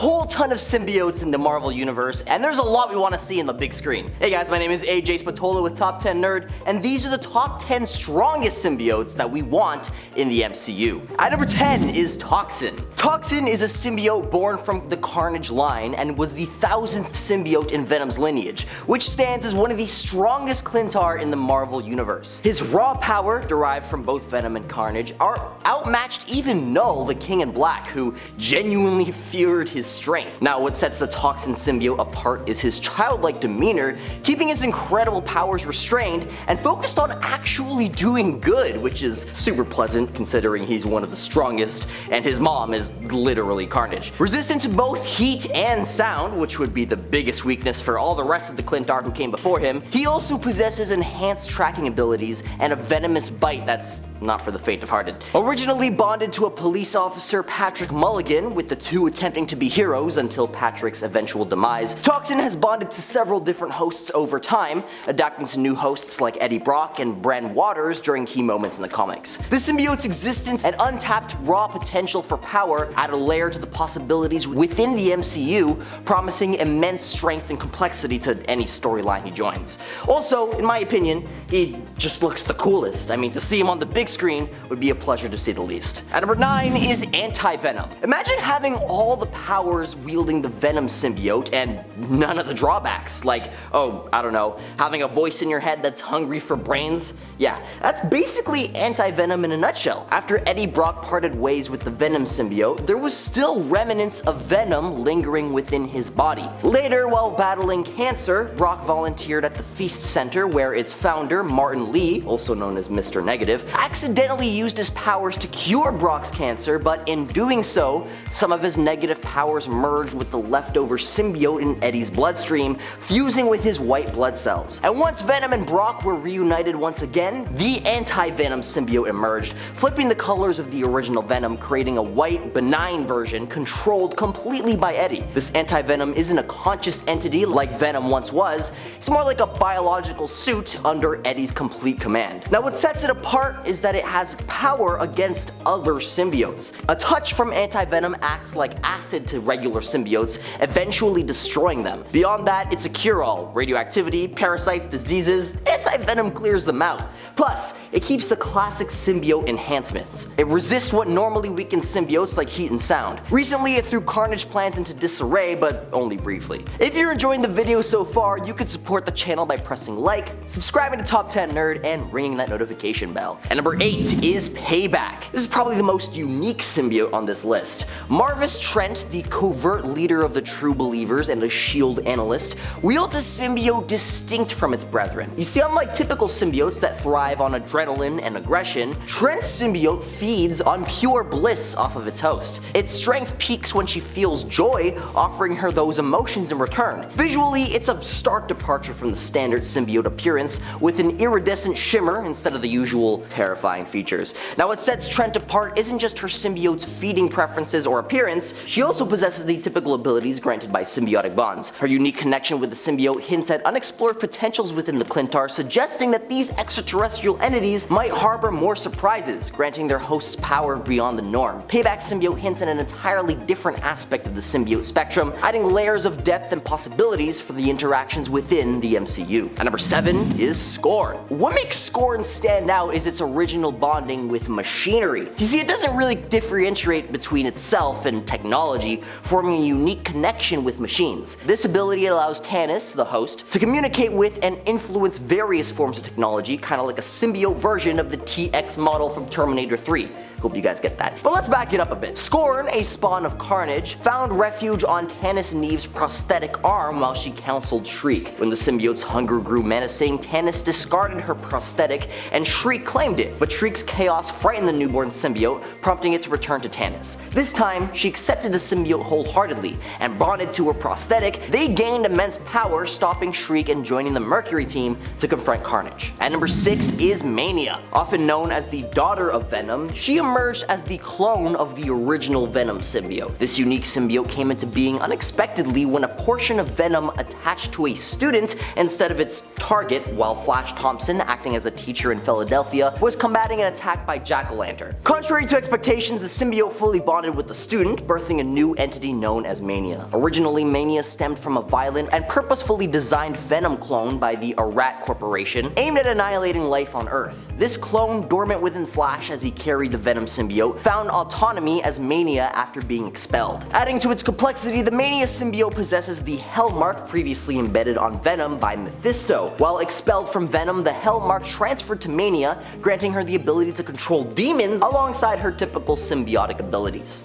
whole ton of symbiotes in the Marvel Universe, and there's a lot we want to see in the big screen. Hey guys, my name is AJ Spatola with Top 10 Nerd, and these are the top 10 strongest symbiotes that we want in the MCU. At number 10 is Toxin. Toxin is a symbiote born from the Carnage line and was the 1000th symbiote in Venom's lineage, which stands as one of the strongest Clintar in the Marvel Universe. His raw power, derived from both Venom and Carnage, outmatched even Null, the King in Black, who genuinely feared his strength. Now, what sets the Toxin symbiote apart is his childlike demeanor, keeping his incredible powers restrained and focused on actually doing good, which is super pleasant considering he's one of the strongest and his mom is literally Carnage. Resistant to both heat and sound, which would be the biggest weakness for all the rest of the Clintar who came before him, he also possesses enhanced tracking abilities and a venomous bite that's not for the faint of hearted. Originally bonded to a police officer, Patrick Mulligan, with the two attempting to be heroes until Patrick's eventual demise, Toxin has bonded to several different hosts over time, adapting to new hosts like Eddie Brock and Bran Waters during key moments in the comics. The symbiote's existence and untapped raw potential for power add a layer to the possibilities within the MCU, promising immense strength and complexity to any storyline he joins. Also, in my opinion, he just looks the coolest. I mean, to see him on the big screen would be a pleasure to say the least. At number 9 is Anti-Venom. Imagine having all the powers wielding the Venom symbiote and none of the drawbacks, like, oh, I don't know, having a voice in your head that's hungry for brains. Yeah, that's basically Anti-Venom in a nutshell. After Eddie Brock parted ways with the Venom symbiote, there was still remnants of Venom lingering within his body. Later, while battling cancer, Brock volunteered at the Feast Center where its founder, Martin Lee, also known as Mr. Negative, accidentally used his powers to cure Brock's cancer, but in doing so, some of his negative powers merged with the leftover symbiote in Eddie's bloodstream, fusing with his white blood cells. And once Venom and Brock were reunited once again, the Anti-Venom symbiote emerged, flipping the colors of the original Venom, creating a white, benign version controlled completely by Eddie. This Anti-Venom isn't a conscious entity like Venom once was, it's more like a biological suit under Eddie's complete command. Now, what sets it apart is that it has power against other symbiotes. A touch from Anti-Venom acts like acid to regular symbiotes, eventually destroying them. Beyond that, it's a cure-all. Radioactivity, parasites, diseases, Anti-Venom clears them out. Plus, it keeps the classic symbiote enhancements. It resists what normally weakens symbiotes like heat and sound. Recently, it threw Carnage plans into disarray, but only briefly. If you're enjoying the video so far, you could support the channel by pressing like, subscribing to Top 10 Nerd, and ringing that notification bell. And number 8 is Payback. This is probably the most unique symbiote on this list. Marvis Trent, the covert leader of the True Believers and a SHIELD analyst, wields a symbiote distinct from its brethren. You see, unlike typical symbiotes that thrive on adrenaline and aggression, Trent's symbiote feeds on pure bliss off of its host. Its strength peaks when she feels joy, offering her those emotions in return. Visually, it's a stark departure from the standard symbiote appearance, with an iridescent shimmer instead of the usual terrifying features. Now, what sets Trent apart isn't just her symbiote's feeding preferences or appearance, she also possesses the typical abilities granted by symbiotic bonds. Her unique connection with the symbiote hints at unexplored potentials within the Clintar, suggesting that these extraterrestrial entities might harbor more surprises, granting their hosts power beyond the norm. Payback's symbiote hints at an entirely different aspect of the symbiote spectrum, adding layers of depth and possibilities for the interactions within the MCU. At number 7 is Scorn. What makes Scorn stand out is its original bonding with machinery. You see, it doesn't really differentiate between itself and technology, forming a unique connection with machines. This ability allows Tannis, the host, to communicate with and influence various forms of technology, kind of like a symbiote version of the TX model from Terminator 3. Hope you guys get that. But let's back it up a bit. Scorn, a spawn of Carnage, found refuge on Tannis Neve's prosthetic arm while she counseled Shriek. When the symbiote's hunger grew menacing, Tannis discarded her prosthetic and Shriek claimed it, but Shriek's chaos frightened the newborn symbiote, prompting it to return to Tannis. This time, she accepted the symbiote wholeheartedly, and bonded to her prosthetic, they gained immense power, stopping Shriek and joining the Mercury team to confront Carnage. At number 6 is Mania. Often known as the daughter of Venom, she emerged as the clone of the original Venom symbiote. This unique symbiote came into being unexpectedly when a portion of Venom attached to a student instead of its target, while Flash Thompson, acting as a teacher in Philadelphia, was combating an attack by Jack-o'-lantern. Contrary to expectations, the symbiote fully bonded with the student, birthing a new entity known as Mania. Originally, Mania stemmed from a violent and purposefully designed Venom clone by the Arat Corporation, aimed at annihilating life on Earth. This clone, dormant within Flash as he carried the Venom symbiote, found autonomy as Mania after being expelled. Adding to its complexity, the Mania symbiote possesses the Hell Mark previously embedded on Venom by Mephisto. While expelled from Venom, the Hell Mark transferred to Mania, granting her the ability to control demons alongside her typical symbiotic abilities.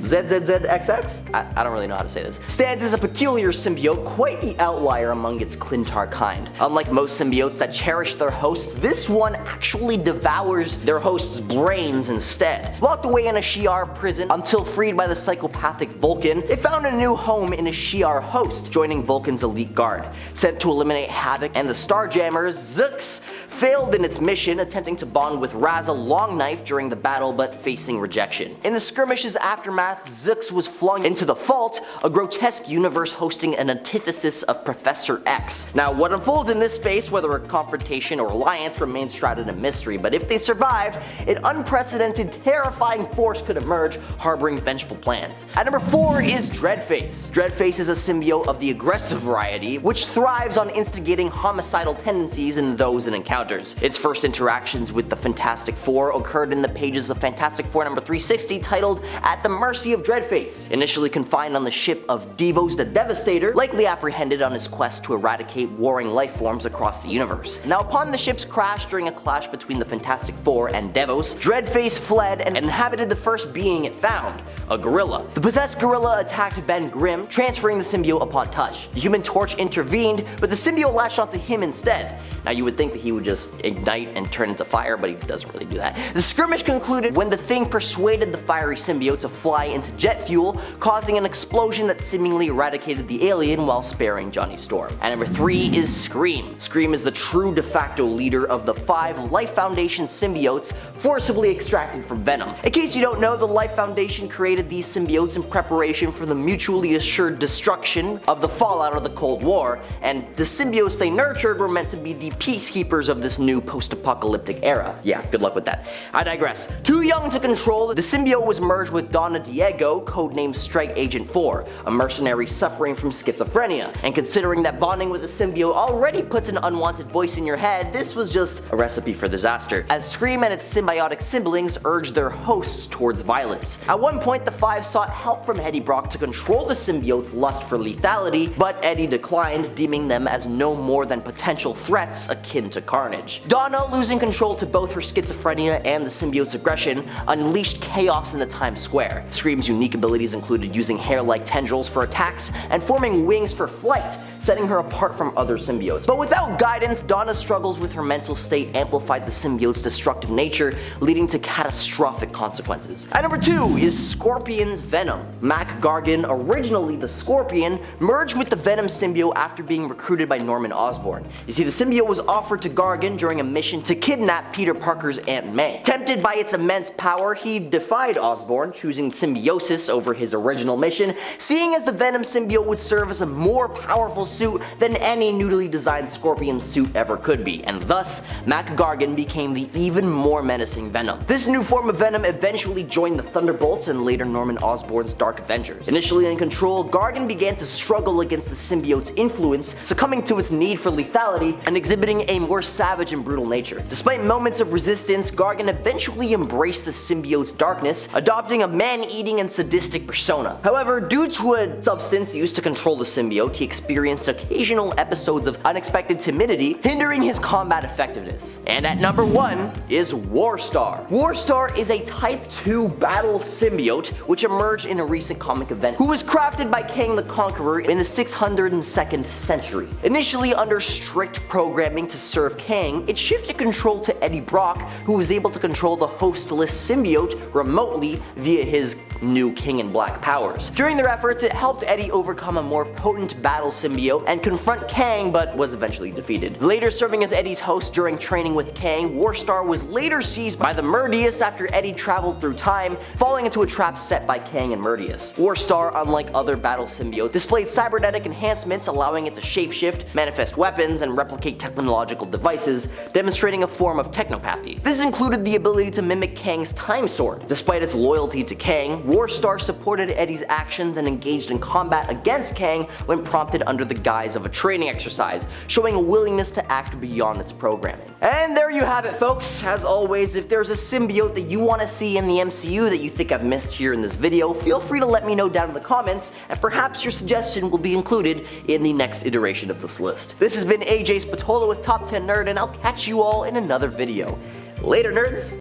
ZZZXX? I don't really know how to say this. Stands as a peculiar symbiote, quite the outlier among its Clintar kind. Unlike most symbiotes that cherish their hosts, this one actually devours their host's brains instead. Locked away in a Shi'ar prison until freed by the psychopathic Vulcan, it found a new home in a Shi'ar host, joining Vulcan's elite guard. Sent to eliminate Havoc and the Starjammers, ZZZXX failed in its mission, attempting to bond with Raza Longknife during the battle but facing rejection. In the skirmish's aftermath, ZZZXX was flung into the Fault, a grotesque universe hosting an antithesis of Professor X. Now, what unfolds in this space, whether a confrontation or alliance, remains shrouded in mystery, but if they survived, an unprecedented, terrifying force could emerge, harboring vengeful plans. At number 4 is Dreadface. Dreadface is a symbiote of the aggressive variety, which thrives on instigating homicidal tendencies in those it encounters. Its first interactions with the Fantastic Four occurred in the pages of Fantastic Four number 360 titled At the Mercy of Dreadface. Initially confined on the ship of Devos the Devastator, likely apprehended on his quest to eradicate warring life forms across the universe. Now, upon the ship's crash during a clash between the Fantastic Four and Devos, Dreadface fled and inhabited the first being it found, a gorilla. The possessed gorilla attacked Ben Grimm, transferring the symbiote upon touch. The Human Torch intervened, but the symbiote latched onto him instead. Now, you would think that he would just ignite and turn into fire, but he doesn't really do that. The skirmish concluded when the Thing persuaded the fiery symbiote to fly into jet fuel, causing an explosion that seemingly eradicated the alien while sparing Johnny Storm. And number 3 is Scream. Scream is the true de facto leader of the 5 Life Foundation symbiotes forcibly extracted from Venom. In case you don't know, the Life Foundation created these symbiotes in preparation for the mutually assured destruction of the fallout of the Cold War, and the symbiotes they nurtured were meant to be the peacekeepers of this new post-apocalyptic era. Yeah, good luck with that. I digress. Too young to control, the symbiote was merged with Donna Diego, codenamed Strike Agent 4, a mercenary suffering from schizophrenia. And considering that bonding with the symbiote already puts an unwanted voice in your head, this was just a recipe for disaster, as Scream and its symbiotic siblings urged their hosts towards violence. At one point, the 5 sought help from Eddie Brock to control the symbiote's lust for lethality, but Eddie declined, deeming them as no more than potential threats akin to carnage. Donna, losing control to both her schizophrenia and the symbiote's aggression, unleashed chaos in the Times Square. Scream's unique abilities included using hair-like tendrils for attacks and forming wings for flight, setting her apart from other symbiotes. But without guidance, Donna's struggles with her mental state amplified the symbiote's destructive nature, leading to catastrophic consequences. At number 2 is Scorpion's Venom. Mac Gargan, originally the Scorpion, merged with the Venom symbiote after being recruited by Norman Osborn. You see, the symbiote was offered to Gargan during a mission to kidnap Peter Parker's Aunt May. Tempted by its immense power, he defied Osborn, choosing symbiosis over his original mission, seeing as the Venom symbiote would serve as a more powerful suit than any newly designed Scorpion suit ever could be, and thus, Mac Gargan became the even more menacing Venom. This new form of Venom eventually joined the Thunderbolts and later Norman Osborn's Dark Avengers. Initially in control, Gargan began to struggle against the symbiote's influence, succumbing to its need for lethality and exhibiting a more savage and brutal nature. Despite moments of resistance, Gargan eventually embraced the symbiote's darkness, adopting a man-eating and sadistic persona. However, due to a substance used to control the symbiote, he experienced occasional episodes of unexpected timidity, hindering his combat effectiveness. And at number 1 is Warstar. Warstar is a Type 2 battle symbiote which emerged in a recent comic event, who was crafted by Kang the Conqueror in the 602nd century. Initially under strict programming to serve Kang, it shifted control to Eddie Brock, who was able to control the hostless symbiote remotely via his new King in Black powers. During their efforts, it helped Eddie overcome a more potent battle symbiote and confront Kang, but was eventually defeated. Later serving as Eddie's host during training with Kang, Warstar was later seized by the Murdius after Eddie traveled through time, falling into a trap set by Kang and Murdius. Warstar, unlike other battle symbiotes, displayed cybernetic enhancements allowing it to shapeshift, manifest weapons, and replicate technological devices, demonstrating a form of technopathy. This included the ability to mimic Kang's time sword. Despite its loyalty to Kang, Warstar supported Eddie's actions and engaged in combat against Kang when prompted under the guise of a training exercise, showing a willingness to act beyond its programming. And there you have it, folks. As always, if there's a symbiote that you want to see in the MCU that you think I've missed here in this video, feel free to let me know down in the comments, and perhaps your suggestion will be included in the next iteration of this list. This has been AJ Spatola with Top 10 Nerd, and I'll catch you all in another video. Later, nerds!